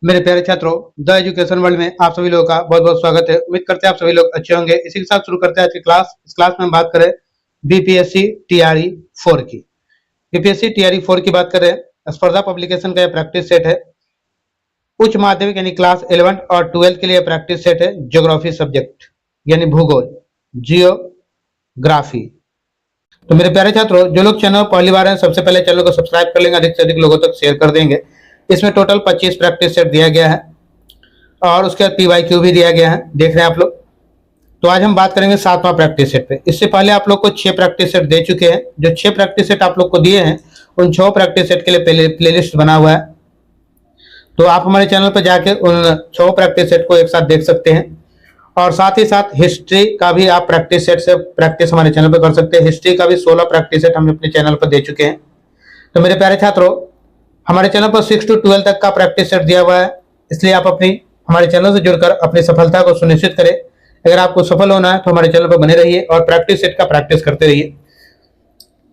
मेरे प्यारे छात्रों, द एजुकेशन वर्ल्ड में आप सभी लोगों का बहुत बहुत स्वागत है। उम्मीद करते हैं आप सभी लोग अच्छे होंगे। इसी के साथ शुरू करते हैं आज की क्लास। इस क्लास में हम बात करें बीपीएससी टीआरई 4 की। बीपीएससी टीआरई 4 की बात करें, स्पर्धा पब्लिकेशन का यह प्रैक्टिस सेट है। उच्च माध्यमिक यानी क्लास 11 और 12 के लिए प्रैक्टिस सेट है। ज्योग्राफी सब्जेक्ट यानी भूगोल, जियोग्राफी। तो मेरे प्यारे छात्रों, जो लोग चैनल पहली बार हैं, सबसे पहले चैनल को सब्सक्राइब कर लेंगे, अधिक से अधिक लोगों तक शेयर कर देंगे। इसमें टोटल 25 प्रैक्टिस सेट दिया गया है और उसके बाद पीवाईक्यू भी दिया गया है, देख रहे हैं आप लोग। तो आज हम बात करेंगे 7वां प्रैक्टिस सेट पे। इससे पहले आप लोग को 6 प्रैक्टिस सेट दे चुके हैं। जो 6 प्रैक्टिस सेट आप लोग को दिए हैं, उन 6 प्रैक्टिस सेट के लिए प्लेलिस्ट बना हुआ है। तो आप हमारे चैनल पर जाके उन 6 प्रैक्टिस सेट को एक साथ देख सकते हैं। और साथ ही साथ हिस्ट्री का भी आप प्रैक्टिस सेट से प्रैक्टिस हमारे चैनल पर कर सकते हैं। हिस्ट्री का भी 16 प्रैक्टिस सेट हम अपने चैनल पर दे चुके हैं। तो मेरे प्यारे छात्रों, हमारे चैनल पर 6 to 12 तक का प्रैक्टिस सेट दिया हुआ है। इसलिए आप हमारे चैनल से जुड़कर अपनी सफलता को सुनिश्चित करें। अगर आपको सफल होना है तो हमारे चैनल पर बने रहिए और प्रैक्टिस सेट का प्रैक्टिस करते रहिए।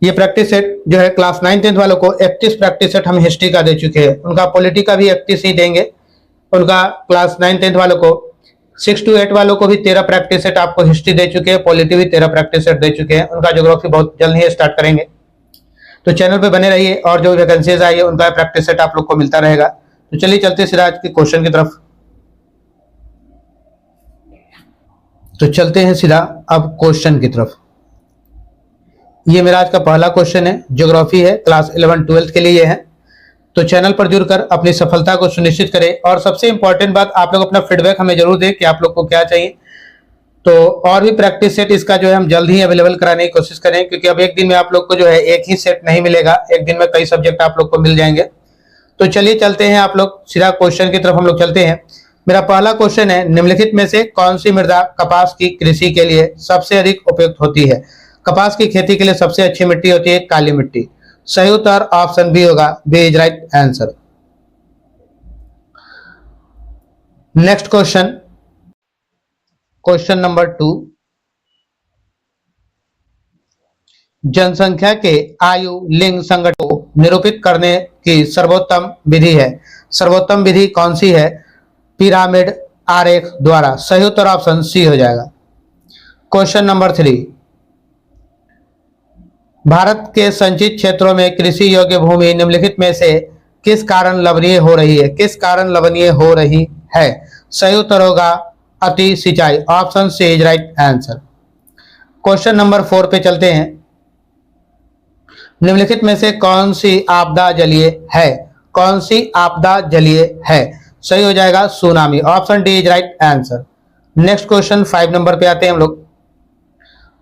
ये प्रैक्टिस सेट जो है क्लास 9-10 वालों को 31 प्रैक्टिस सेट हम हिस्ट्री का दे चुके हैं। उनका पॉलिटी का भी 31 ही देंगे। उनका क्लास 9-10 वालों को 6 to 8 वालों को भी 13 प्रैक्टिस सेट आपको हिस्ट्री दे चुके हैं, पॉलिटी भी 13 प्रैक्टिस सेट दे चुके हैं। उनका ज्योग्राफी बहुत जल्द ही स्टार्ट करेंगे। तो चैनल पे बने रहिए और जो वैकेंसीज आई है उनका प्रैक्टिस सेट आप लोग को मिलता रहेगा। तो चलिए चलते हैं सीधा आज के क्वेश्चन की तरफ। तो चलते हैं सीधा अब क्वेश्चन की तरफ। ये मेरा आज का पहला क्वेश्चन है, ज्योग्राफी है, क्लास 11-12 के लिए है। तो चैनल पर जुड़कर अपनी सफलता को सुनिश्चित करें। और सबसे इंपॉर्टेंट बात, आप लोग अपना फीडबैक हमें जरूर दें कि आप लोग को क्या चाहिए। तो और भी प्रैक्टिस सेट इसका जो है हम जल्द ही अवेलेबल कराने की कोशिश करें, क्योंकि अब एक दिन में आप लोग को जो है एक ही सेट नहीं मिलेगा, एक दिन में कई सब्जेक्ट आप लोग को मिल जाएंगे। तो चलिए चलते हैं, आप लोग सीधा क्वेश्चन की तरफ हम लोग चलते हैं। मेरा पहला क्वेश्चन है, निम्नलिखित में से कौन सी मृदा कपास की कृषि के लिए सबसे अधिक उपयुक्त होती है? कपास की खेती के लिए सबसे अच्छी मिट्टी होती है काली मिट्टी। सही उत्तर ऑप्शन बी होगा, B is right answer. Next question, question number 2। जनसंख्या के आयु लिंग संगठन को निरूपित करने की सर्वोत्तम विधि है। सर्वोत्तम विधि कौन सी है? पिरामिड आरेख द्वारा। सही उत्तर ऑप्शन सी हो जाएगा। Question number 3। भारत के संचित क्षेत्रों में कृषि योग्य भूमि निम्नलिखित में से किस कारण लवणीय हो रही है? किस कारण लवणीय हो रही है? सही उत्तर होगा अति सिंचाई। Option C is right answer. Question number 4 पे चलते हैं। निम्नलिखित में से कौन सी आपदा जलीय है? कौन सी आपदा जलीय है? सही हो जाएगा tsunami. Option D is right answer. Next question 5 number पे आते हैं हम लोग।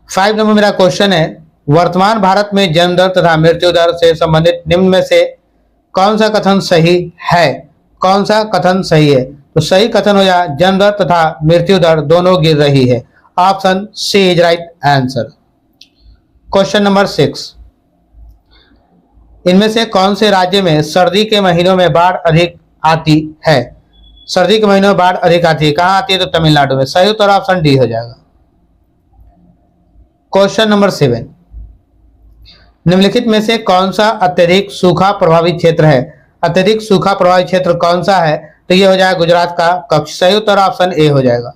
5 नंबर मेरा क्वेश्चन है, वर्तमान भारत में जन्म दर तथा मृत्यु दर से संबंधित निम्न में से कौन सा कथन सही है? कौन सा कथन सही है? तो सही कथन हो जाए जन्म दर तथा मृत्यु दर दोनों गिर रही है। Option C is right answer. Question number 6। इनमें से कौन से राज्य में सर्दी के महीनों में बाढ़ अधिक आती है? सर्दी के महीनों में बाढ़ अधिक आती है, कहां आती है? तो तमिलनाडु में। सही उत्तर ऑप्शन डी हो जाएगा। Question number 7। निम्नलिखित में से कौन सा अत्यधिक सूखा प्रभावित क्षेत्र है? अत्यधिक सूखा प्रभावित क्षेत्र कौन सा है? तो ये हो जाएगा गुजरात का कच्छ। सही उत्तर ऑप्शन ए हो जाएगा।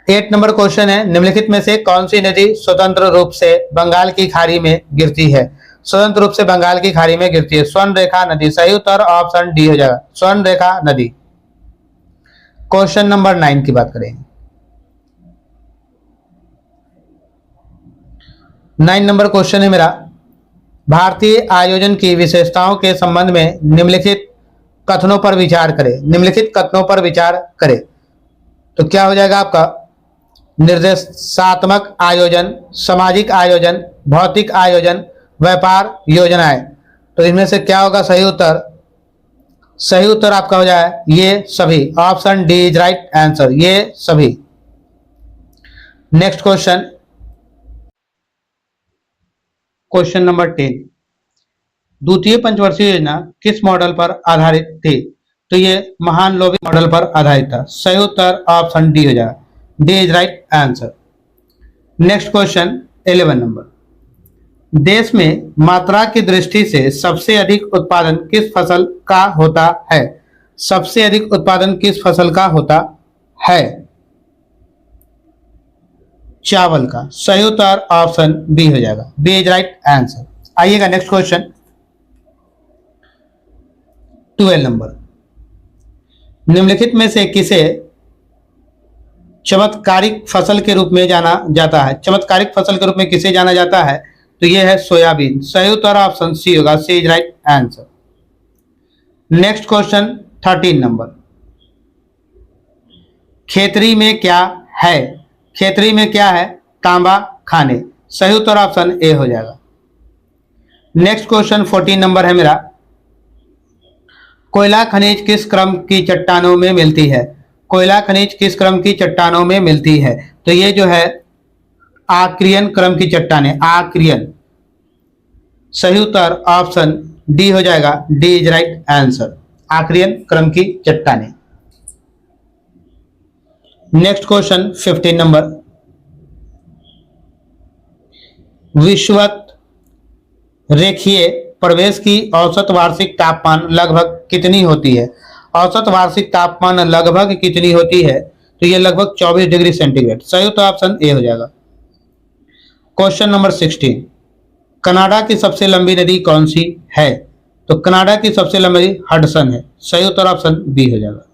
8 नंबर क्वेश्चन है, निम्नलिखित में से कौन सी नदी स्वतंत्र रूप से बंगाल की खाड़ी में गिरती है? स्वतंत्र रूप से बंगाल की खाड़ी में गिरती है। स्वर्ण रेखा नदी। सही उत्तर ऑप्शन डी हो जाएगा, स्वर्ण रेखा नदी। क्वेश्चन नंबर 9 की बात करें। 9 नंबर क्वेश्चन है मेरा, भारतीय आयोजन की विशेषताओं के संबंध में निम्नलिखित कथनों पर विचार करें। निम्नलिखित कथनों पर विचार करें। तो क्या हो जाएगा आपका? निर्देशात्मक आयोजन, सामाजिक आयोजन, भौतिक आयोजन, व्यापार योजनाएं। तो इनमें से क्या होगा सही उत्तर? सही उत्तर आपका हो जाए ये सभी। Option D is right answer, ये सभी। Next question, question number 10। द्वितीय पंचवर्षीय योजना किस मॉडल पर आधारित थी? तो ये महान लोभी मॉडल पर आधारित था। सही उत्तर ऑप्शन डी हो जाएगा, D is right answer. Next question 11 number. देश में मात्रा की दृष्टि से सबसे अधिक उत्पादन किस फसल का होता है? सबसे अधिक उत्पादन किस फसल का होता है? चावल का। सही उत्तर ऑप्शन बी हो जाएगा, बी इज राइट आंसर। आइएगा नेक्स्ट क्वेश्चन 12 नंबर। निम्नलिखित में से किसे चमत्कारिक फसल के रूप में जाना जाता है? चमत्कारिक फसल के रूप में किसे जाना जाता है? तो यह है सोयाबीन। सही उत्तर ऑप्शन सी होगा, C is right answer. Next question 13 number. Khetri में क्या है? खेतरी में क्या है? तांबा खाने। सही उत्तर ऑप्शन ए हो जाएगा। नेक्स्ट क्वेश्चन 14 नंबर है मेरा। कोयला खनिज किस क्रम की चट्टानों में मिलती है? कोयला खनिज किस क्रम की चट्टानों में मिलती है? तो ये जो है आक्रियन क्रम की चट्टानें, आक्रियन। सही उत्तर ऑप्शन डी हो जाएगा, डी इज राइट आंसर, आक्रियन क्रम की चट्टानें। Next question 15 number. विषुवत रेखीय प्रवेश की औसत वार्षिक तापमान लगभग कितनी होती है? औसत वार्षिक तापमान लगभग कितनी होती है? तो ये लगभग 24 डिग्री सेंटीग्रेड। सही उत्तर ऑप्शन ए हो जाएगा। Question number 16। कनाडा की सबसे लंबी नदी कौन सी है? तो कनाडा की सबसे लंबी नदी हडसन है। सही उत्तर ऑप्शन बी हो जाएगा।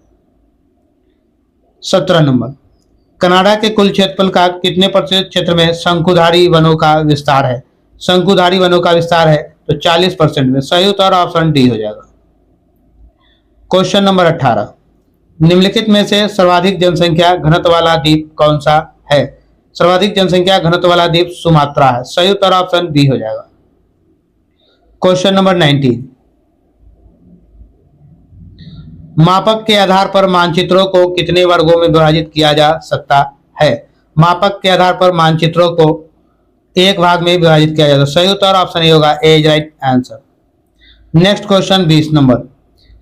17 नंबर। कनाडा के कुल क्षेत्रफल का कितने प्रतिशत क्षेत्र में शंकुधारी वनों का विस्तार है? शंकुधारी वनों का विस्तार है तो 40% में। सही उत्तर ऑप्शन डी हो जाएगा। Question number 18। निम्नलिखित में से सर्वाधिक जनसंख्या घनत्व वाला द्वीप कौन सा है? सर्वाधिक जनसंख्या घनत्व वाला द्वीप सुमात्रा है। सही उत्तर ऑप्शन बी हो जाएगा। Question number 19। मापक के आधार पर मानचित्रों को कितने वर्गों में विभाजित किया जा सकता है? मापक के आधार पर मानचित्रों को एक भाग में विभाजित किया जाता है। सही उत्तर ऑप्शन ए होगा, A is right answer. Next question 20 number.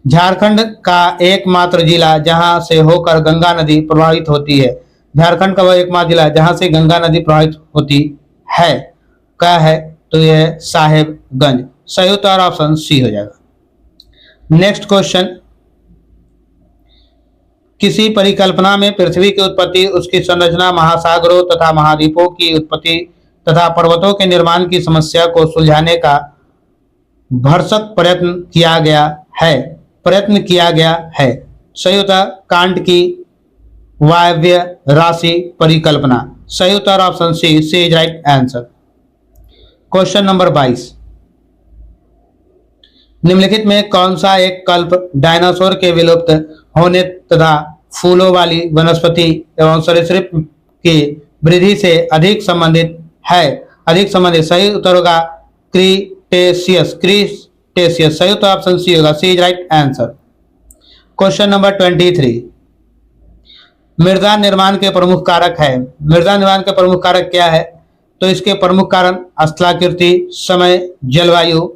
Jharkhand का एकमात्र जिला जहां से होकर गंगा नदी प्रवाहित होती है। झारखंड का वह एकमात्र जिला जहां से गंगा नदी प्रवाहित होती है, क्या है? तो यह साहेबगंज। सही उत्तर ऑप्शन सी हो जाएगा। Next question. किसी परिकल्पना में पृथ्वी की उत्पत्ति, उसकी संरचना, महासागरों तथा महाद्वीपों की उत्पत्ति तथा पर्वतों के निर्माण की समस्या को सुलझाने का भरसक प्रयत्न किया गया है। सही उत्तर कांट की वायव्य राशि परिकल्पना। सही उत्तर option C, C is right answer. Question number 22। निम्नलिखित में कौन सा एक कल्प डायनासोर के विलुप्त होने तथा फूलों वाली वनस्पति एवं सरीसृप की वृद्धि से अधिक संबंधित है? अधिक संबंधित। सही उत्तर होगा क्रीटेशियस। सही उत्तर ऑप्शन सी होगा, C is right answer. Question number 23। मृदा निर्माण के प्रमुख कारक है। मृदा निर्माण के प्रमुख कारक क्या है? तो इसके प्रमुख कारण स्थलाकृति, समय, जलवायु,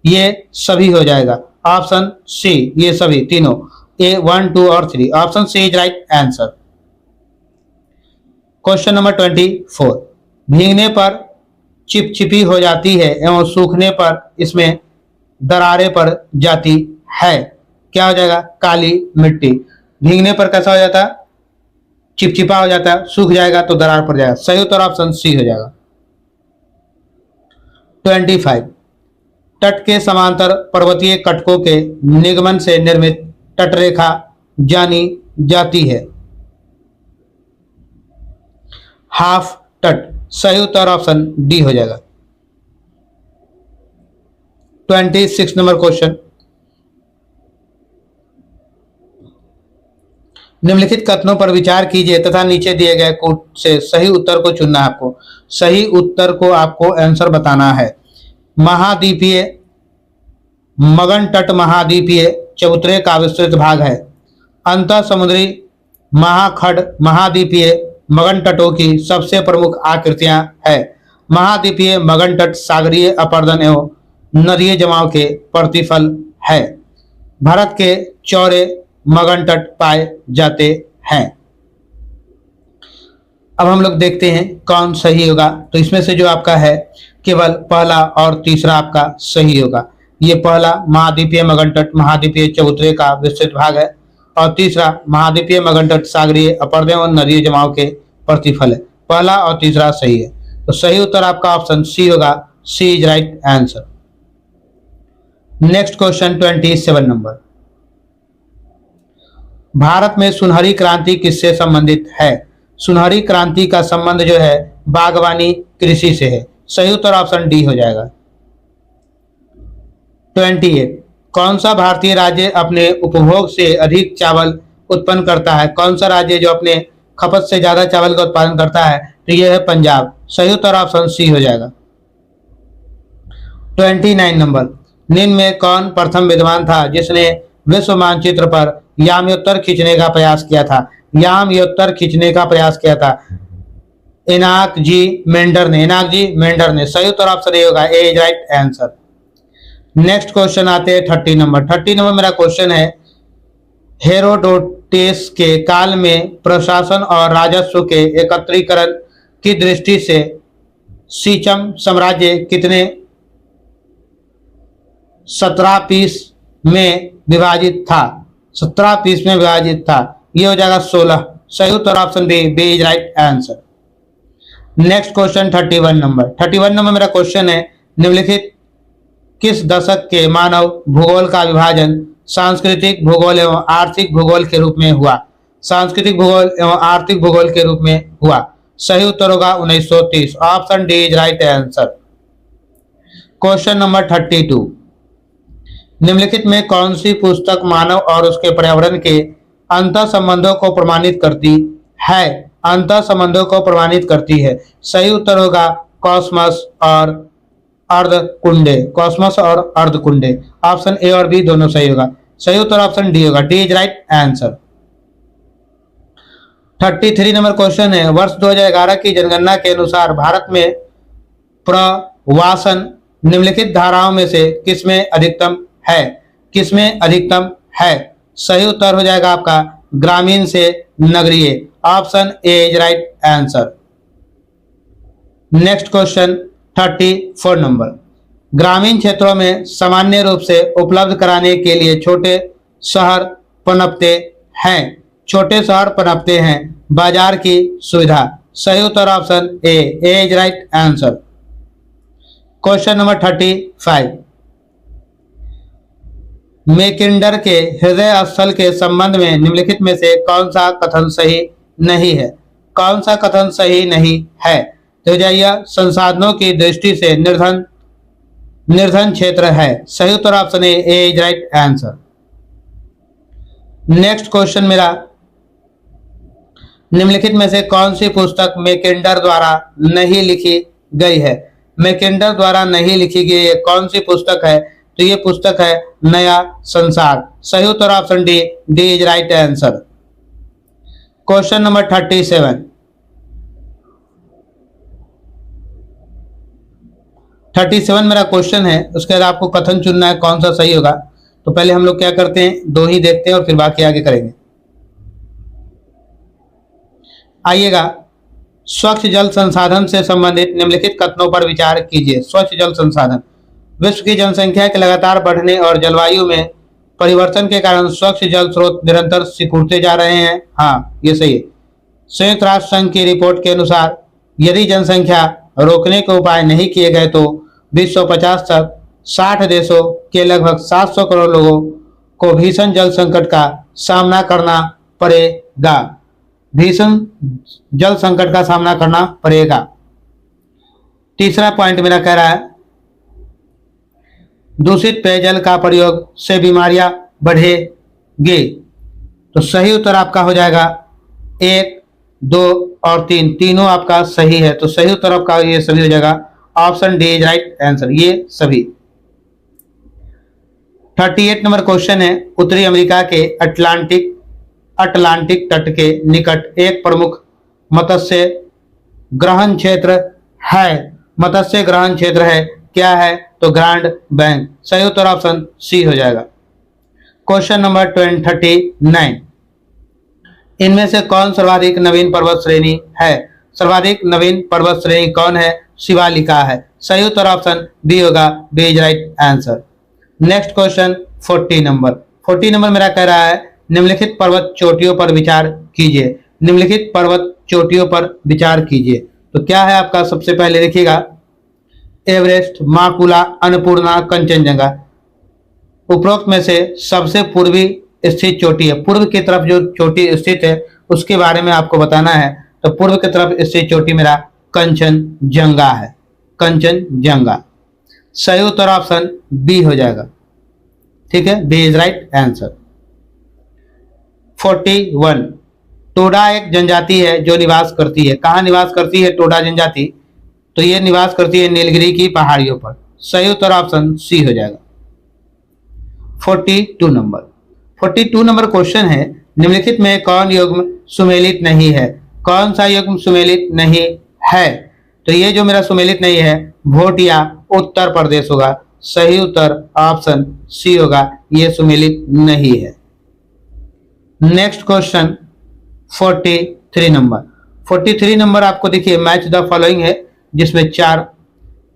ये सभी हो जाएगा। ऑप्शन सी, ये सभी तीनों, ए 1, 2 और 3। Option C is right answer. Question number 24। भीगने पर चिपचिपी हो जाती है एवं सूखने पर इसमें दरारें पड़ जाती है, क्या हो जाएगा? काली मिट्टी। भीगने पर कैसा हो जाता है? चिपचिपा हो जाता है, सूख जाएगा तो दरार पड़ जाएगा। सही उत्तर ऑप्शन सी हो जाएगा। 25। तट के समांतर पर्वतीय कटकों के निगमन से निर्मित तटरेखा जानी जाती है। हाफ तट। सही उत्तर ऑप्शन डी हो जाएगा। 26 नंबर क्वेश्चन। निम्नलिखित कथनों पर विचार कीजिए तथा नीचे दिए गए कोट से सही उत्तर को चुनना है आपको। सही उत्तर को आपको आंसर बताना है। महाद्वीपीय मगन तट महाद्वीपीय चबूतरे का विस्तृत भाग है। अंतः समुद्री महाखंड महाद्वीपीय मगन तटों की सबसे प्रमुख आकृतियां है। महाद्वीपीय मगन तट सागरीय अपरदन एवं नदीय जमाव के प्रतिफल है। भारत के चौड़े मगन तट पाए जाते हैं। अब हम लोग देखते हैं कौन सही होगा। तो इसमें से जो आपका है केवल पहला और तीसरा आपका सही होगा। ये पहला महाद्वीपीय मगनतट महाद्वीपीय चबूतरे का विस्तृत भाग है और तीसरा महाद्वीपीय मगनतट सागरीय अपरदे और नदीय जमाव के प्रतिफल है। पहला और तीसरा सही है। तो सही उत्तर आपका ऑप्शन सी होगा। C is right answer. Next question 27 number. Bharat में सुनहरी क्रांति किससे संबंधित है? सुनहरी क्रांति का संबंध जो है बागवानी कृषि से है। सही उत्तर ऑप्शन डी हो जाएगा। 28 कौन सा भारतीय राज्य अपने उपभोग से अधिक चावल उत्पन्न करता है? कौन सा राज्य जो अपने खपत से ज्यादा चावल का उत्पादन करता है? तो यह है पंजाब। सही उत्तर ऑप्शन सी हो जाएगा। 29 नंबर। निम्न में कौन प्रथम विद्वान था जिसने विश्व मानचित्र पर याम्योत्तर खींचने का प्रयास किया था? याम्योत्तर खींचने का प्रयास किया था इनाक जी मेंडर ने। सही उत्तर ऑप्शन ए होगा। A is right answer. Next question आते हैं 30 नंबर। 30 नंबर मेरा क्वेश्चन है हेरोडोटस के काल में प्रशासन और राजस्व के एकत्रीकरण की दृष्टि से सिचम साम्राज्य कितने 17 पीस में विभाजित था? 17 पीस में विभाजित था। ये हो जाएगा 16। सही उत्तर option B is right answer. Next question 31 number. 31 number मेरा क्वेश्चन है निम्नलिखित किस दशक के मानव भूगोल का विभाजन सांस्कृतिक भूगोल एवं आर्थिक भूगोल के रूप में हुआ? सांस्कृतिक भूगोल एवं आर्थिक भूगोल के रूप में हुआ। सही उत्तर होगा 1930। Option D is right answer. Question number 32 निम्नलिखित में कौन सी पुस्तक मानव और उसके पर्यावरण के अंतर संबंधों को प्रमाणित करती है? अंतर संबंधों को प्रमाणित करती है। सही उत्तर होगा कॉस्मस और अर्धकुंडे। ऑप्शन ए और बी दोनों सही होगा। सही उत्तर ऑप्शन डी होगा। D is right answer. 33 number question है वर्ष 2011 की जनगणना के अनुसार भारत में प्रवासन निम्नलिखित धाराओं में से किसमें अधिकतम है? किसमें अधिकतम है? सही उत्तर हो जाएगा आपका ग्रामीण से नगरीय। Option A is right answer. Next question 34 number. ग्रामीण क्षेत्रों में सामान्य रूप से उपलब्ध कराने के लिए छोटे शहर पनपते हैं बाजार की सुविधा। सही उत्तर option A is right answer. Question number 35 Mackinder के हृदय स्थल के संबंध में निम्नलिखित में से कौन सा कथन सही नहीं है? कौन सा कथन सही नहीं है? तो यह संसाधनों की दृष्टि से निर्धन क्षेत्र है। सही उत्तर option A is right answer. Next question मेरा निम्नलिखित में से कौन सी पुस्तक मैकिंडर द्वारा नहीं लिखी गई है? मैकिंडर द्वारा नहीं लिखी गई है कौन सी पुस्तक है? तो ये पुस्तक है नया संसार। सही उत्तर option D is right answer. Question number 37 मेरा क्वेश्चन है। उसके बाद आपको कथन चुनना है कौन सा सही होगा। तो पहले हम लोग क्या करते हैं दो ही देखते हैं और फिर बाकी आगे करेंगे। आइएगा स्वच्छ जल संसाधन से संबंधित निम्नलिखित कथनों पर विचार कीजिए। स्वच्छ जल संसाधन विश्व की जनसंख्या के लगातार बढ़ने और जलवायु में परिवर्तन के कारण स्वच्छ जल स्रोत निरंतर सिकुड़ते जा रहे हैं। हाँ ये सही है। संयुक्त राष्ट्र संघ की रिपोर्ट के अनुसार यदि जनसंख्या रोकने के उपाय नहीं किए गए तो 2050 तक 60 देशों के लगभग 700 करोड़ लोगों को भीषण जल संकट का सामना करना पड़ेगा। भीषण जल संकट का सामना करना पड़ेगा। तीसरा पॉइंट मेरा कह रहा है दूषित पेयजल का प्रयोग से बीमारियां बढ़ेगी। तो सही उत्तर आपका हो जाएगा 1, 2 और 3 तीनों आपका सही है। तो सही उत्तर आपका ये सभी हो जाएगा। Option D is right answer. ये सभी। 38 नंबर क्वेश्चन है उत्तरी अमेरिका के अटलांटिक तट के निकट एक प्रमुख मत्स्य ग्रहण क्षेत्र है। क्या है? तो ग्रांड बैंक। सही उत्तर ऑप्शन सी हो जाएगा। क्वेश्चन नंबर 39 इनमें से कौन सर्वाधिक नवीन पर्वत श्रेणी है? सर्वाधिक नवीन पर्वत श्रेणी कौन है? शिवालिका है। सही उत्तर ऑप्शन बी होगा, B is right answer. Next question 40 number. 40 number मेरा कह रहा है निम्नलिखित पर्वत चोटियों पर विचार कीजिए। निम्नलिखित पर्वत चोटियों पर विचार कीजिए। तो क्या है आपका? सबसे पहले देखिएगा, एवरेस्ट, माकुला, अन्नपूर्णा, कंचनजंगा। उपरोक्त में से सबसे पूर्वी स्थित चोटी है, पूर्व की तरफ जो चोटी स्थित है उसके बारे में आपको बताना है। तो पूर्व की तरफ स्थित चोटी मेरा कंचनजंगा है, कंचनजंगा। सही उत्तर ऑप्शन बी हो जाएगा। ठीक है, B is right answer. 41, Toda एक जनजाति है जो निवास करती है। कहाँ निवास करती है टोडा जनजाति? तो ये निवास करती है नीलगिरी की पहाड़ियों पर। सही उत्तर ऑप्शन सी हो जाएगा। 42 नंबर। 42 नंबर क्वेश्चन है निम्नलिखित में कौन युग्म सुमेलित नहीं है? कौन सा युग्म सुमेलित नहीं है? तो ये जो मेरा सुमेलित नहीं है भोटिया उत्तर प्रदेश होगा। सही उत्तर ऑप्शन सी होगा, ये सुमेलित नहीं है। Next question 43 number. 43 नंबर आपको देखिए मैच द फॉलोइंग है, जिसमें 4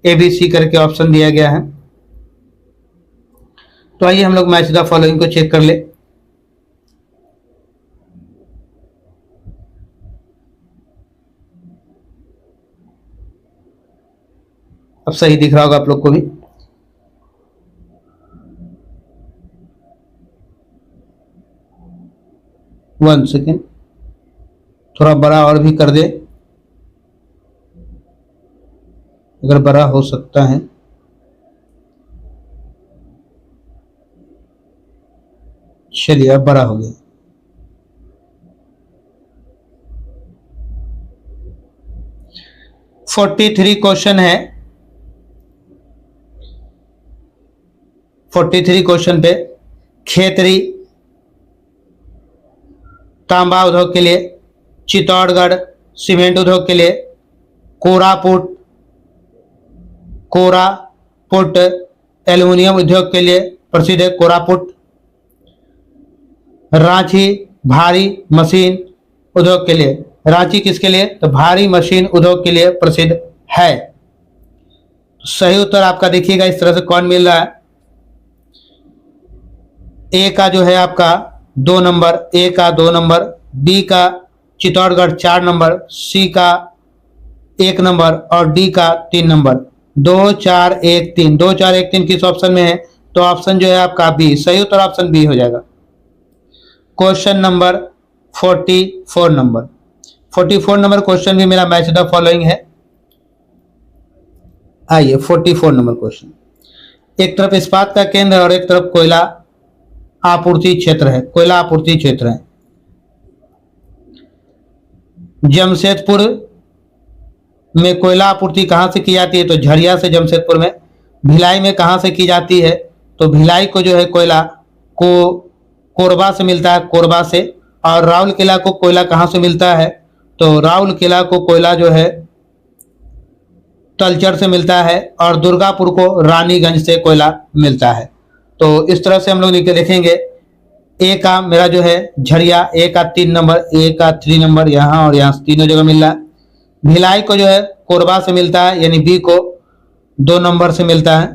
ABC करके ऑप्शन दिया गया है। तो आइए हम लोग मैच द फॉलोइंग को चेक कर ले। अब सही दिख रहा होगा आप लोग को भी। वन सेकेंड, थोड़ा बड़ा और भी कर दे अगर बड़ा हो सकता है। चलिए अब बड़ा हो गया। (43) क्वेश्चन है। 43 क्वेश्चन पे खेतरी तांबा उद्योग के लिए, चित्तौड़गढ़ सीमेंट उद्योग के लिए, कोरापुट एल्युमिनियम उद्योग के लिए प्रसिद्ध है कोरापुट, रांची भारी मशीन उद्योग के लिए। रांची किसके लिए? तो भारी मशीन उद्योग के लिए प्रसिद्ध है। सही उत्तर आपका देखिएगा इस तरह से कौन मिल रहा है। ए का जो है आपका 2 नंबर, ए का 2 नंबर, बी का चित्तौड़गढ़ 4 नंबर, सी का 1 नंबर और डी का 3 नंबर। 2 4 1 3, 2 4 1 3 किस ऑप्शन में है? तो ऑप्शन जो है आपका बी। सही उत्तर ऑप्शन बी हो जाएगा। Question number 44 number. 44 number question भी मेरा मैच द फॉलोइंग है। आइए 44 नंबर क्वेश्चन। एक तरफ इस्पात का केंद्र और एक तरफ कोयला आपूर्ति क्षेत्र है, कोयला आपूर्ति क्षेत्र है। जमशेदपुर में कोयला आपूर्ति कहां से की जाती है? तो झरिया से जमशेदपुर में। भिलाई में कहां से की जाती है? तो भिलाई को जो है कोयला को कोरबा से मिलता है, कोरबा से। और राउरकेला को कोयला कहां से मिलता है? तो राउरकेला को कोयला जो है तलचर से मिलता है और दुर्गापुर को रानीगंज से कोयला मिलता है। तो इस तरह से हम लोग देखेंगे। ए का मेरा जो है झरिया, ए का 3 नंबर, ए का 3 नंबर यहाँ और यहाँ तीनों जगह मिल रहा है। भिलाई को जो है कोरबा से मिलता है, यानी बी को 2 नंबर से मिलता है,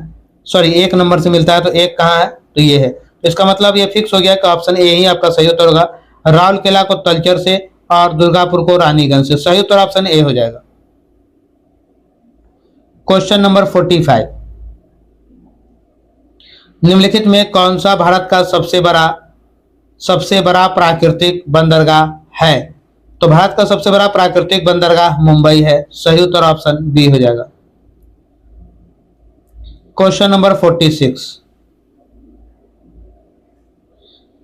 सॉरी 1 नंबर से मिलता है। तो एक कहाँ है? तो ये है। तो इसका मतलब ये फिक्स हो गया कि ऑप्शन ए ही आपका सही उत्तर होगा। राउरकेला को तलचर से और दुर्गापुर को रानीगंज से। सही उत्तर ऑप्शन ए हो जाएगा। Question number 45। निम्नलिखित में कौन सा भारत का सबसे बड़ा प्राकृतिक बंदरगाह है? तो भारत का सबसे बड़ा प्राकृतिक बंदरगाह मुंबई है। सही उत्तर ऑप्शन बी हो जाएगा। Question number 46।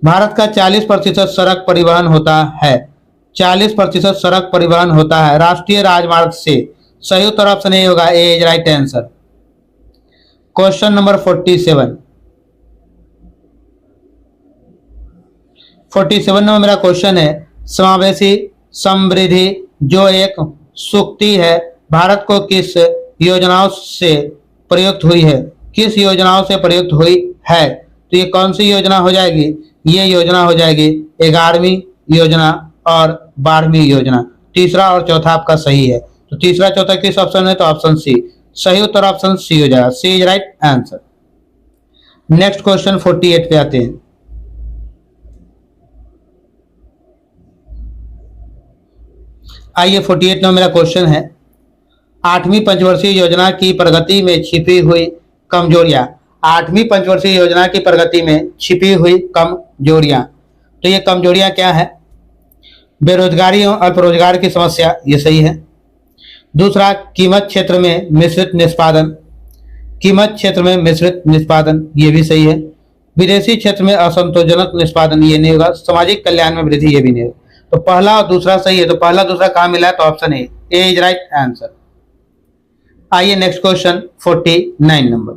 भारत का 40% सड़क परिवहन होता है, 40% सड़क परिवहन होता है राष्ट्रीय राजमार्ग से। सही उत्तर ऑप्शन ए होगा, A is right answer. Question number 47। 47 number मेरा क्वेश्चन है समावेशी समृद्धि जो एक सूक्ति है भारत को किस योजनाओं से प्रयुक्त हुई है? किस योजनाओं से प्रयुक्त हुई है? तो ये कौन सी योजना हो जाएगी? ये योजना हो जाएगी 11वीं योजना और 12वीं योजना। तीसरा और चौथा आपका सही है। तो तीसरा चौथा किस ऑप्शन है? तो ऑप्शन सी। सही उत्तर ऑप्शन सी हो जाएगा। C is right answer. Next question 48 पे आते हैं। आइए 48 नंबर मेरा क्वेश्चन है, 8वीं पंचवर्षीय योजना की प्रगति में छिपी हुई कमजोरियां। 8वीं पंचवर्षीय योजना की प्रगति में छिपी हुई कमजोरियां, तो ये कमजोरियां क्या है? बेरोजगारी और अल्प रोजगार की समस्या, ये सही है। दूसरा, कीमत क्षेत्र में मिश्रित निष्पादन, कीमत क्षेत्र में मिश्रित निष्पादन, ये भी सही है। विदेशी क्षेत्र में असंतोषजनक निष्पादन, ये नहीं होगा। सामाजिक कल्याण में वृद्धि, ये भी नहीं होगा। तो पहला और दूसरा सही है। तो पहला दूसरा कहाँ मिला है? तो option A is right answer. आइए नेक्स्ट क्वेश्चन 49 नंबर।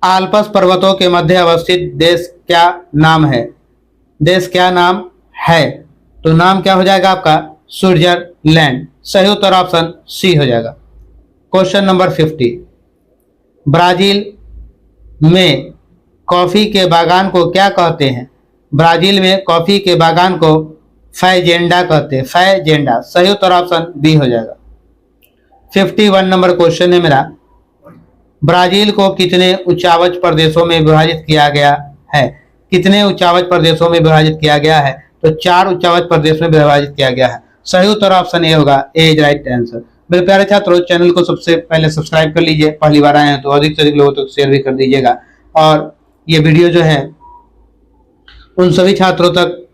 आल्प्स पर्वतों के मध्य अवस्थित देश क्या नाम है? देश क्या नाम है? तो नाम क्या हो जाएगा आपका? स्विट्जरलैंड। सही उत्तर ऑप्शन सी हो जाएगा। Question number 50। ब्राजील में कॉफी के बागान को क्या कहते हैं? ब्राजील में कॉफी के बागान को फैजेंडा कहते हैं। फैजेंडा। सही उत्तर ऑप्शन बी हो जाएगा। 51 नंबर क्वेश्चन है मेरा, ब्राजील को कितने उच्चावच प्रदेशों में विभाजित किया गया है? कितने उच्चावच प्रदेशों में विभाजित किया गया है? तो 4 उच्चावच प्रदेश में विभाजित किया गया है। सही उत्तर ऑप्शन ए होगा। A is right answer. मेरे प्यारे छात्रों, चैनल को सबसे पहले सब्सक्राइब कर लीजिए, पहली बार आए हैं तो अधिक से अधिक लोगों तक शेयर भी कर दीजिएगा। और ये वीडियो जो है उन सभी छात्रों तक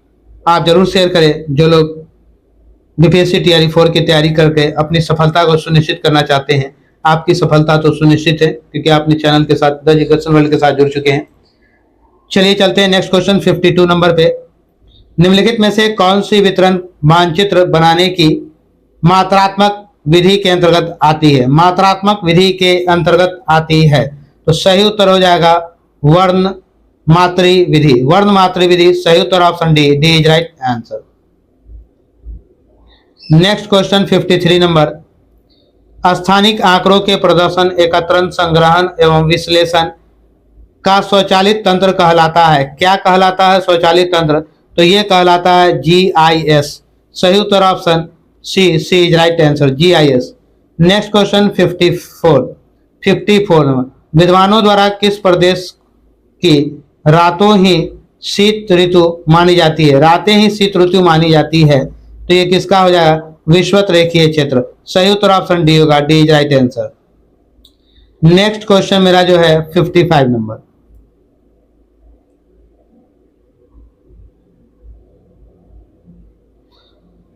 आप जरूर शेयर करें जो लोग बीपीएससी टीआरई 4 की तैयारी करके अपनी सफलता को सुनिश्चित करना चाहते हैं। आपकी सफलता तो सुनिश्चित है क्योंकि आप अपने चैनल के साथ द एजुकेशन वर्ल्ड के साथ जुड़ चुके हैं। चलिए चलते हैं नेक्स्ट क्वेश्चन 52 नंबर पे। निम्नलिखित में से कौन सी वितरण मानचित्र बनाने की मात्रात्मक विधि के अंतर्गत आती है? मात्रात्मक विधि के अंतर्गत आती है। तो सही उत्तर हो जाएगा वर्ण मात्री विधि। वर्ण मात्री विधि। सही उत्तर option D. D is right answer. Next question 53 number. स्थानिक आंकड़ों के प्रदर्शन, एकत्रण, संग्रहण एवं विश्लेषण का स्वचालित तंत्र कहलाता है। क्या कहलाता है स्वचालित तंत्र? तो ये कहलाता है GIS। सही उत्तर option C. C is right answer. GIS। Next question 54 number. विद्वानों द्वारा किस प्रदेश की रातों ही शीत ऋतु मानी जाती है? रातें ही शीत ऋतु मानी जाती है, तो ये किसका हो जाएगा? विषुवत रेखीय क्षेत्र। सही उत्तर ऑप्शन डी होगा। D is right answer. Next question मेरा जो है 55 नंबर।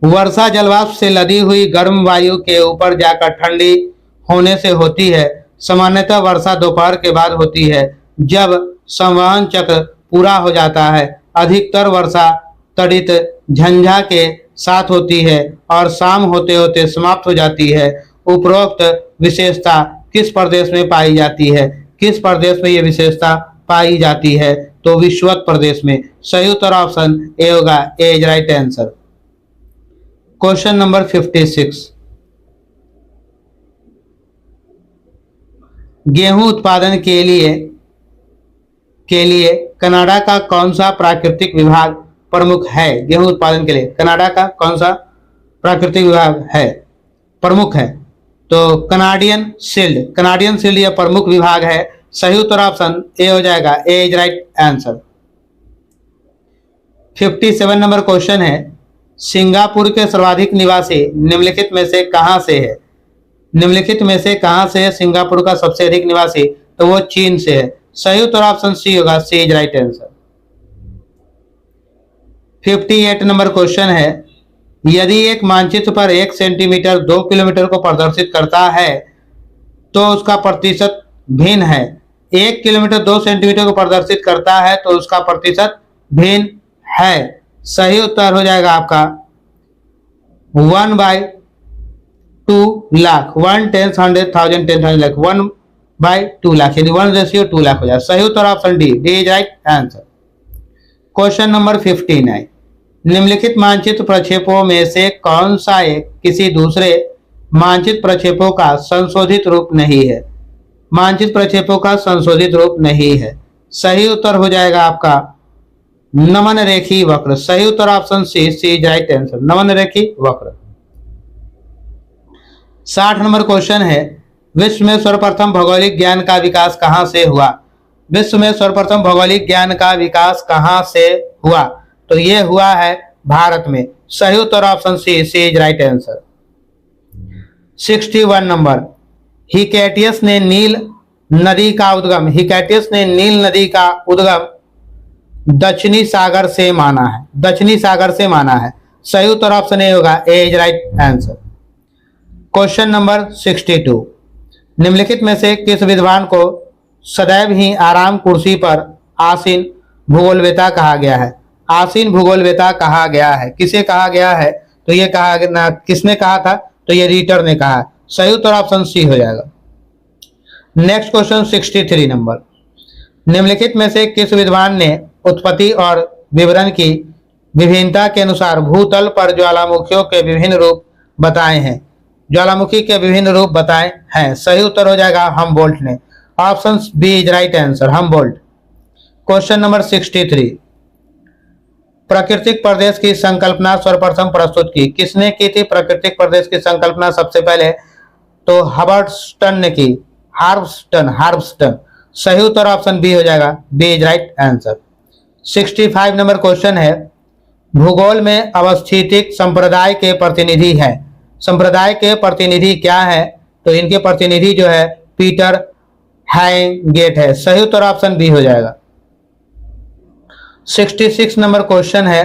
वर्षा जलवाष्प से लदी हुई गर्म वायु के ऊपर जाकर ठंडी होने से होती है। सामान्यतः वर्षा दोपहर के बाद होती है जब संवहन चक्र पूरा हो जाता है। अधिकतर वर्षा तड़ित झंझा के साथ होती है और शाम होते होते समाप्त हो जाती है। उपरोक्त विशेषता किस प्रदेश में पाई जाती है? किस प्रदेश में यह विशेषता पाई जाती है? तो विषुवत प्रदेश में। सही उत्तर ऑप्शन ए होगा। A is right answer. Question number 56। गेहूं उत्पादन के लिए कनाडा का कौन सा प्राकृतिक विभाग प्रमुख है? गेहूं उत्पादन के लिए कनाडा का कौन सा प्राकृतिक विभाग है? प्रमुख है? तो कनाडियन शील्ड यह प्रमुख विभाग है। सही उत्तर ऑप्शन ए हो जाएगा। A is right answer. 57 number question है, सिंगापुर के सर्वाधिक निवासी निम्नलिखित में से कहां से है? निम्नलिखित में से कहां से है सिंगापुर का सबसे अधिक निवासी? तो वो चीन से है। सही उत्तर ऑप्शन सी होगा। C is right answer. 58 number question है, यदि एक मानचित्र पर 1 सेंटीमीटर 2 किलोमीटर को प्रदर्शित करता है तो उसका प्रतिशत भिन्न है। 1 किलोमीटर 2 सेंटीमीटर को प्रदर्शित करता है तो उसका प्रतिशत भिन्न है। सही उत्तर हो जाएगा आपका 1/2 लाख। 1 10 100 1000 10,000 लाख। 1/2 लाख यानी 1:2 लाख हो जाएगा। सही उत्तर option D. D is right answer. Question number 59। निम्नलिखित मानचित्र प्रक्षेपों में से कौन सा एक किसी दूसरे मानचित्र प्रक्षेपों का संशोधित रूप नहीं है? मानचित्र प्रक्षेपों का संशोधित रूप नहीं है। सही उत्तर हो जाएगा आपका नमन रेखी वक्र। सही उत्तर option C, C is right answer, नमन रेखी वक्र। 60 नंबर क्वेश्चन है, विश्व में सर्वप्रथम भौगोलिक ज्ञान का विकास कहां से हुआ? विश्व में सर्वप्रथम भौगोलिक ज्ञान का विकास कहां से हुआ? तो ये हुआ है भारत में। सही उत्तर option C, C is right answer. 61 number, Hecataeus ने नील नदी का उद्गम, हिकैटियस ने नील नदी का उद्गम दक्षिणी सागर से माना है, दक्षिणी सागर से माना है। सही उत्तर ऑप्शन ए होगा, A is right answer. Question number 62, निम्नलिखित में से किस विद्वान को सदैव ही आराम कुर्सी पर आसीन भूगोलवेता कहा गया है? आसीन भूगोलवेता कहा गया है, किसे कहा गया है? तो ये कहा ना, किसने कहा था? तो ये रीटर ने कहा। सही उत्तर ऑप्शन सी हो जाएगा। नेक्स्ट क्वेश्चन 63 नंबर, निम्नलिखित में से किस विद्वान ने उत्पत्ति और विवरण की विभिन्नता के अनुसार भूतल पर ज्वालामुखियों के विभिन्न रूप बताए हैं? ज्वालामुखी के विभिन्न रूप बताए हैं। सही उत्तर हो जाएगा हमबोल्ट ने, option B is right answer, Humboldt. Question number 63, प्राकृतिक प्रदेश की संकल्पना सर्वप्रथम प्रस्तुत की, किसने की थी प्राकृतिक प्रदेश की संकल्पना सबसे पहले? तो हबर्टस्टन ने की, हार्बस्टन, हार्बस्टन। सही उत्तर ऑप्शन बी हो जाएगा, B is right answer. 65 number question है, भूगोल में अवस्थितिक संप्रदाय के प्रतिनिधि है, संप्रदाय के प्रतिनिधि क्या है? तो इनके प्रतिनिधि जो है पीटर हैंगेट है। सही उत्तर ऑप्शन बी हो जाएगा। 66 नंबर क्वेश्चन है,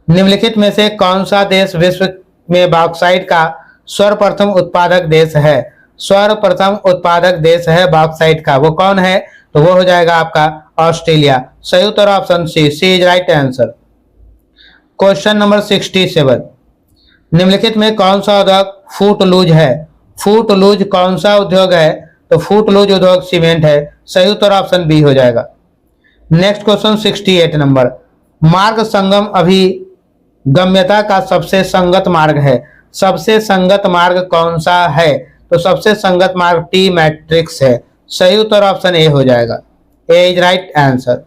निम्नलिखित में से कौन सा देश विश्व में बॉक्साइट का सर्वप्रथम उत्पादक देश है? सर्वप्रथम उत्पादक देश है बॉक्साइट का, वो कौन है? तो वो हो जाएगा आपका ऑस्ट्रेलिया। सही उत्तर option C, C is right answer. Question number 67, निम्नलिखित में कौन सा उद्योग फूटलूज है? फूटलूज कौन सा उद्योग है? तो फूटलूज उद्योग सीमेंट है। सही उत्तर ऑप्शन बी हो जाएगा। नेक्स्ट क्वेश्चन 68 नंबर, मार्ग संगम अभिगम्यता का सबसे संगत मार्ग है, सबसे संगत मार्ग कौन सा है? तो सबसे संगत मार्ग टी मैट्रिक्स है। सही उत्तर ऑप्शन ए हो जाएगा, A is right answer.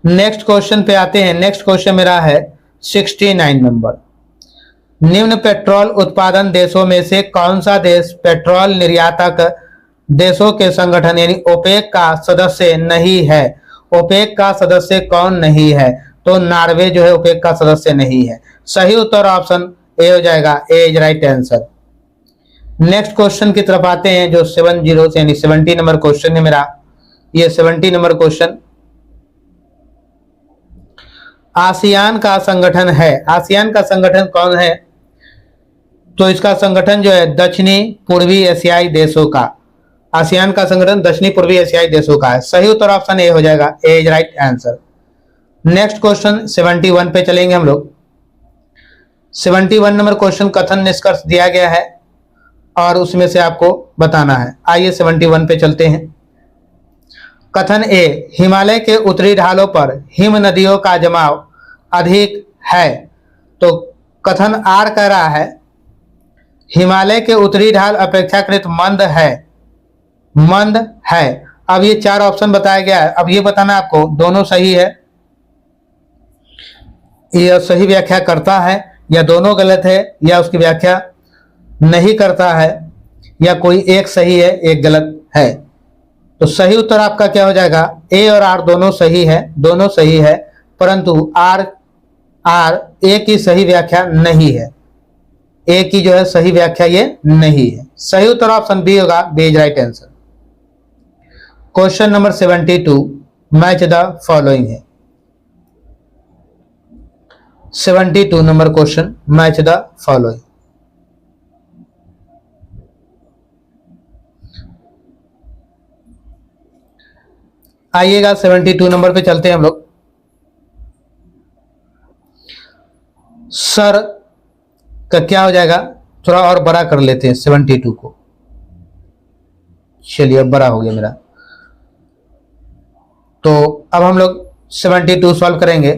Next question पे आते हैं। नेक्स्ट क्वेश्चन मेरा है 69 नंबर, निम्न पेट्रोल उत्पादन देशों में से कौन सा देश पेट्रोल निर्यातक देशों के संगठन यानी ओपेक का सदस्य नहीं है? ओपेक का सदस्य कौन नहीं है? तो नॉर्वे जो है ओपेक का सदस्य नहीं है। सही उत्तर ऑप्शन ए हो जाएगा, A is right answer. Next question की तरफ आते हैं जो 70 यानी 70 नंबर क्वेश्चन है मेरा। ये 70 नंबर क्वेश्चन आसियान का संगठन है, आसियान का संगठन कौन है? तो इसका संगठन जो है दक्षिणी पूर्वी एशियाई देशों का, आसियान का संगठन दक्षिणी पूर्वी एशियाई देशों का है। सही उत्तर ऑप्शन ए हो जाएगा, A is right answer. Next question 71 पे चलेंगे हम लोग। 71 नंबर क्वेश्चन कथन निष्कर्ष दिया गया है और उसमें से आपको बताना है। आइए 71 पे चलते हैं। कथन ए, हिमालय के उत्तरी ढालों पर हिम नदियों का जमाव अधिक है। तो कथन आर कह रहा है हिमालय के उत्तरी ढाल अपेक्षाकृत मंद है, मंद है। अब ये 4 ऑप्शन बताया गया है, अब ये बताना आपको दोनों सही है, यह सही व्याख्या करता है या दोनों गलत है या उसकी व्याख्या नहीं करता है या कोई एक सही है एक गलत है। तो सही उत्तर आपका क्या हो जाएगा? ए और आर दोनों सही है, दोनों सही है, परंतु आर ए की सही व्याख्या नहीं है, ए की जो है सही व्याख्या ये नहीं है। सही उत्तर ऑप्शन बी होगा, B is right answer. Question number 72, match the following है। 72 number question, match the following. आइएगा 72 नंबर पे चलते हैं हम लोग। सर का क्या हो जाएगा? थोड़ा और बड़ा कर लेते हैं 72 को। चलिए अब बड़ा हो गया मेरा। तो अब हम लोग 72 सॉल्व करेंगे।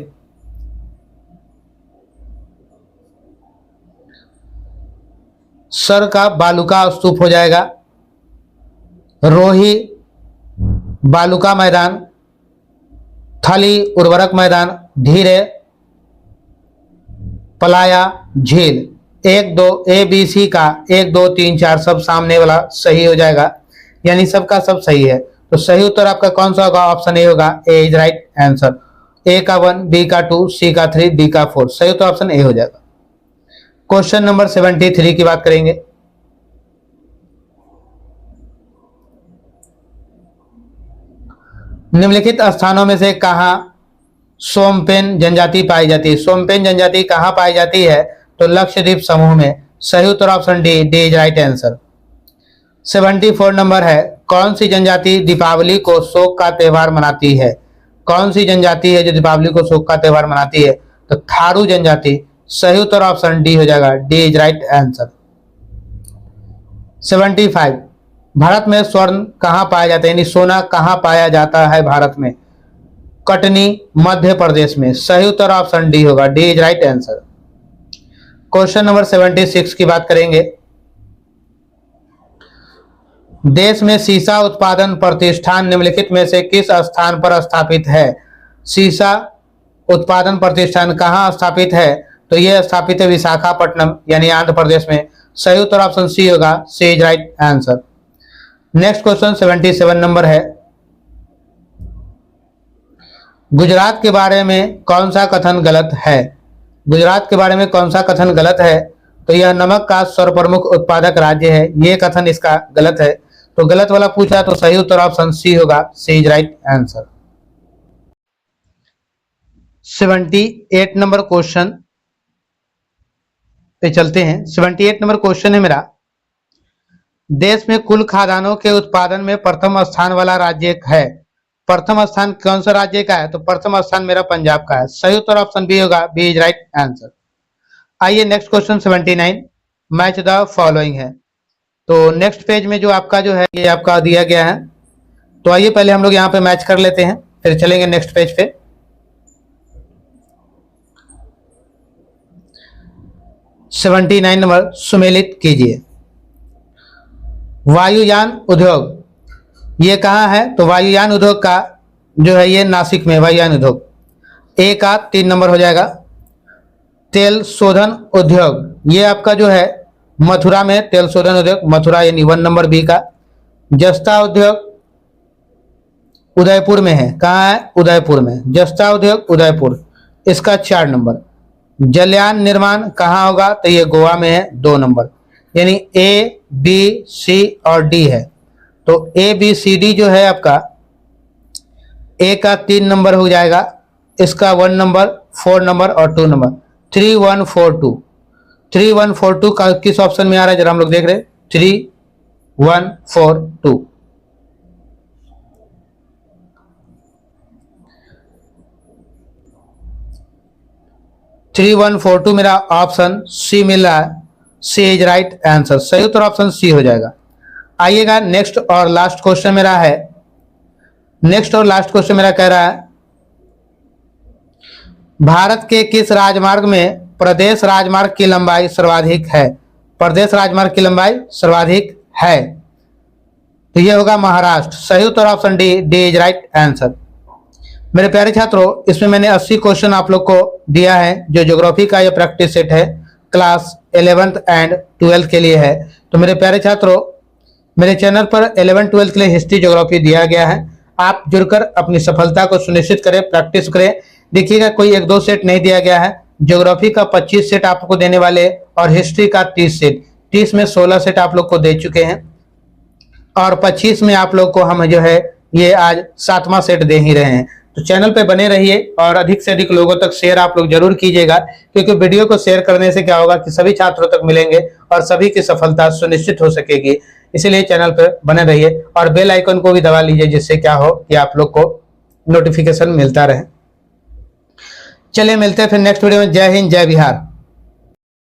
सर का बालुका स्तूप हो जाएगा, रोही बालुका मैदान, थली उर्वरक मैदान, धीरे पलाया झील। 1 2 ए बी सी का 1 2 3 4 सब सामने वाला सही हो जाएगा, यानी सबका सब सही है। तो सही उत्तर आपका कौन सा होगा? ऑप्शन ए होगा, ए इज राइट आंसर। ए का 1, बी का 2, सी का 3, डी का 4, सही उत्तर ऑप्शन ए हो जाएगा। क्वेश्चन नंबर 73 की बात करेंगे। निम्नलिखित स्थानों में से कहां सोमपेन जनजाति पाई जाती है? सोमपेन जनजाति कहां पाई जाती है? तो लक्षद्वीप समूह में, सही उत्तर option D, D is right answer. 74 number है, कौन सी जनजाति दीपावली को शोक का त्योहार मनाती है? कौन सी जनजाति है जो दीपावली को शोक का त्योहार मनाती है? तो थारू जनजाति, सही उत्तर ऑप्शन डी हो जाएगा, D is right answer. 75, Bharat में स्वर्ण कहां पाया जाता है, यानी सोना कहां पाया जाता है भारत में? कटनी मध्य प्रदेश में, सही उत्तर ऑप्शन डी होगा, D is right answer. Question number 76 की बात करेंगे। देश में सीसा उत्पादन प्रतिष्ठान निम्नलिखित में से किस स्थान पर स्थापित है? सीसा उत्पादन प्रतिष्ठान कहां स्थापित है? तो यह स्थापित है विशाखापट्टनम, यानी आंध्र प्रदेश में, सही उत्तर ऑप्शन सी होगा, C is right answer. Next question 77 number है, गुजरात के बारे में कौन सा कथन गलत है? गुजरात के बारे में कौन सा कथन गलत है? तो यह नमक का सर्वप्रमुख उत्पादक राज्य है, यह कथन इसका गलत है। तो गलत वाला पूछा तो सही उत्तर ऑप्शन सी होगा, C is right answer. 78 number question पे चलते हैं। 78 नंबर क्वेश्चन है मेरा, देश में कुल खाद्यान्नों के उत्पादन में प्रथम स्थान वाला राज्य है। प्रथम स्थान कौन सा राज्य का है? तो प्रथम स्थान मेरा पंजाब का है, सही उत्तर ऑप्शन बी होगा, बी इज राइट आंसर। आइए next question 79, match the following है। तो नेक्स्ट पेज में जो आपका जो है ये आपका दिया गया है, तो आइए पहले हम लोग यहाँ पे मैच कर लेते हैं, फिर चलेंगे नेक्स्ट पेज पे। सेवेंटी 79 नंबर सुमेलित कीजिए। वायुयान उद्योग ये कहाँ है? तो वायुयान उद्योग का जो है ये नासिक में, वायुयान उद्योग। ए का 3 नंबर हो जाएगा। तेल शोधन उद्योग ये आपका जो है मथुरा में, तेल शोधन उद्योग मथुरा, यानी 1 नंबर बी का। जस्ता उद्योग उदयपुर में है, कहाँ है? उदयपुर में, जस्ता उद्योग उदयपुर, इसका 4 नंबर। जलयान निर्माण कहाँ होगा? तो ये गोवा में है, 2 नंबर, यानी ए बी सी और डी है। तो ए बी सी डी जो है आपका, ए का 3 नंबर हो जाएगा, इसका 1 नंबर, 4 नंबर और 2 नंबर, 3142। 3142 का किस ऑप्शन में आ रहा है जरा हम लोग देख रहे हैं, 3142। थ्री 142 मेरा ऑप्शन सी मिल रहा है, सी इज राइट आंसर, सही उत्तर ऑप्शन सी हो जाएगा। आइएगा नेक्स्ट और लास्ट क्वेश्चन मेरा है। नेक्स्ट और लास्ट क्वेश्चन मेरा कह रहा है, भारत के किस राजमार्ग में प्रदेश राजमार्ग की लंबाई सर्वाधिक है? प्रदेश राजमार्ग की लंबाई सर्वाधिक है, तो यह होगा महाराष्ट्र, सही उत्तर option D, D is right answer. मेरे प्यारे छात्रों, इसमें मैंने 80 क्वेश्चन आप लोग को दिया है, जो ज्योग्राफी का ये प्रैक्टिस सेट है, क्लास 11th एंड 12th के लिए है। तो मेरे प्यारे छात्रों, मेरे चैनल पर 11 12 के लिए हिस्ट्री ज्योग्राफी दिया गया है, आप जुड़कर अपनी सफलता को सुनिश्चित करें, प्रैक्टिस करें। देखिएगा कोई 1-2 सेट नहीं दिया गया है, ज्योग्राफी का 25 सेट आपको देने वाले और हिस्ट्री का 30 सेट, 30 में 16 सेट आप लोग को दे चुके हैं और 25 में आप लोग को हम जो है ये आज 7वां सेट दे ही रहे हैं। तो चैनल पे बने रहिए और अधिक से अधिक लोगों तक शेयर आप लोग जरूर कीजिएगा, क्योंकि वीडियो को शेयर करने से क्या होगा कि सभी छात्रों तक मिलेंगे और सभी की सफलता सुनिश्चित हो सकेगी। इसीलिए चैनल पर बने रहिए और बेल आइकन को भी दबा लीजिए, जिससे क्या हो कि आप लोग को नोटिफिकेशन मिलता रहे। चलिए मिलते हैं फिर नेक्स्ट वीडियो में। जय हिंद, जय बिहार।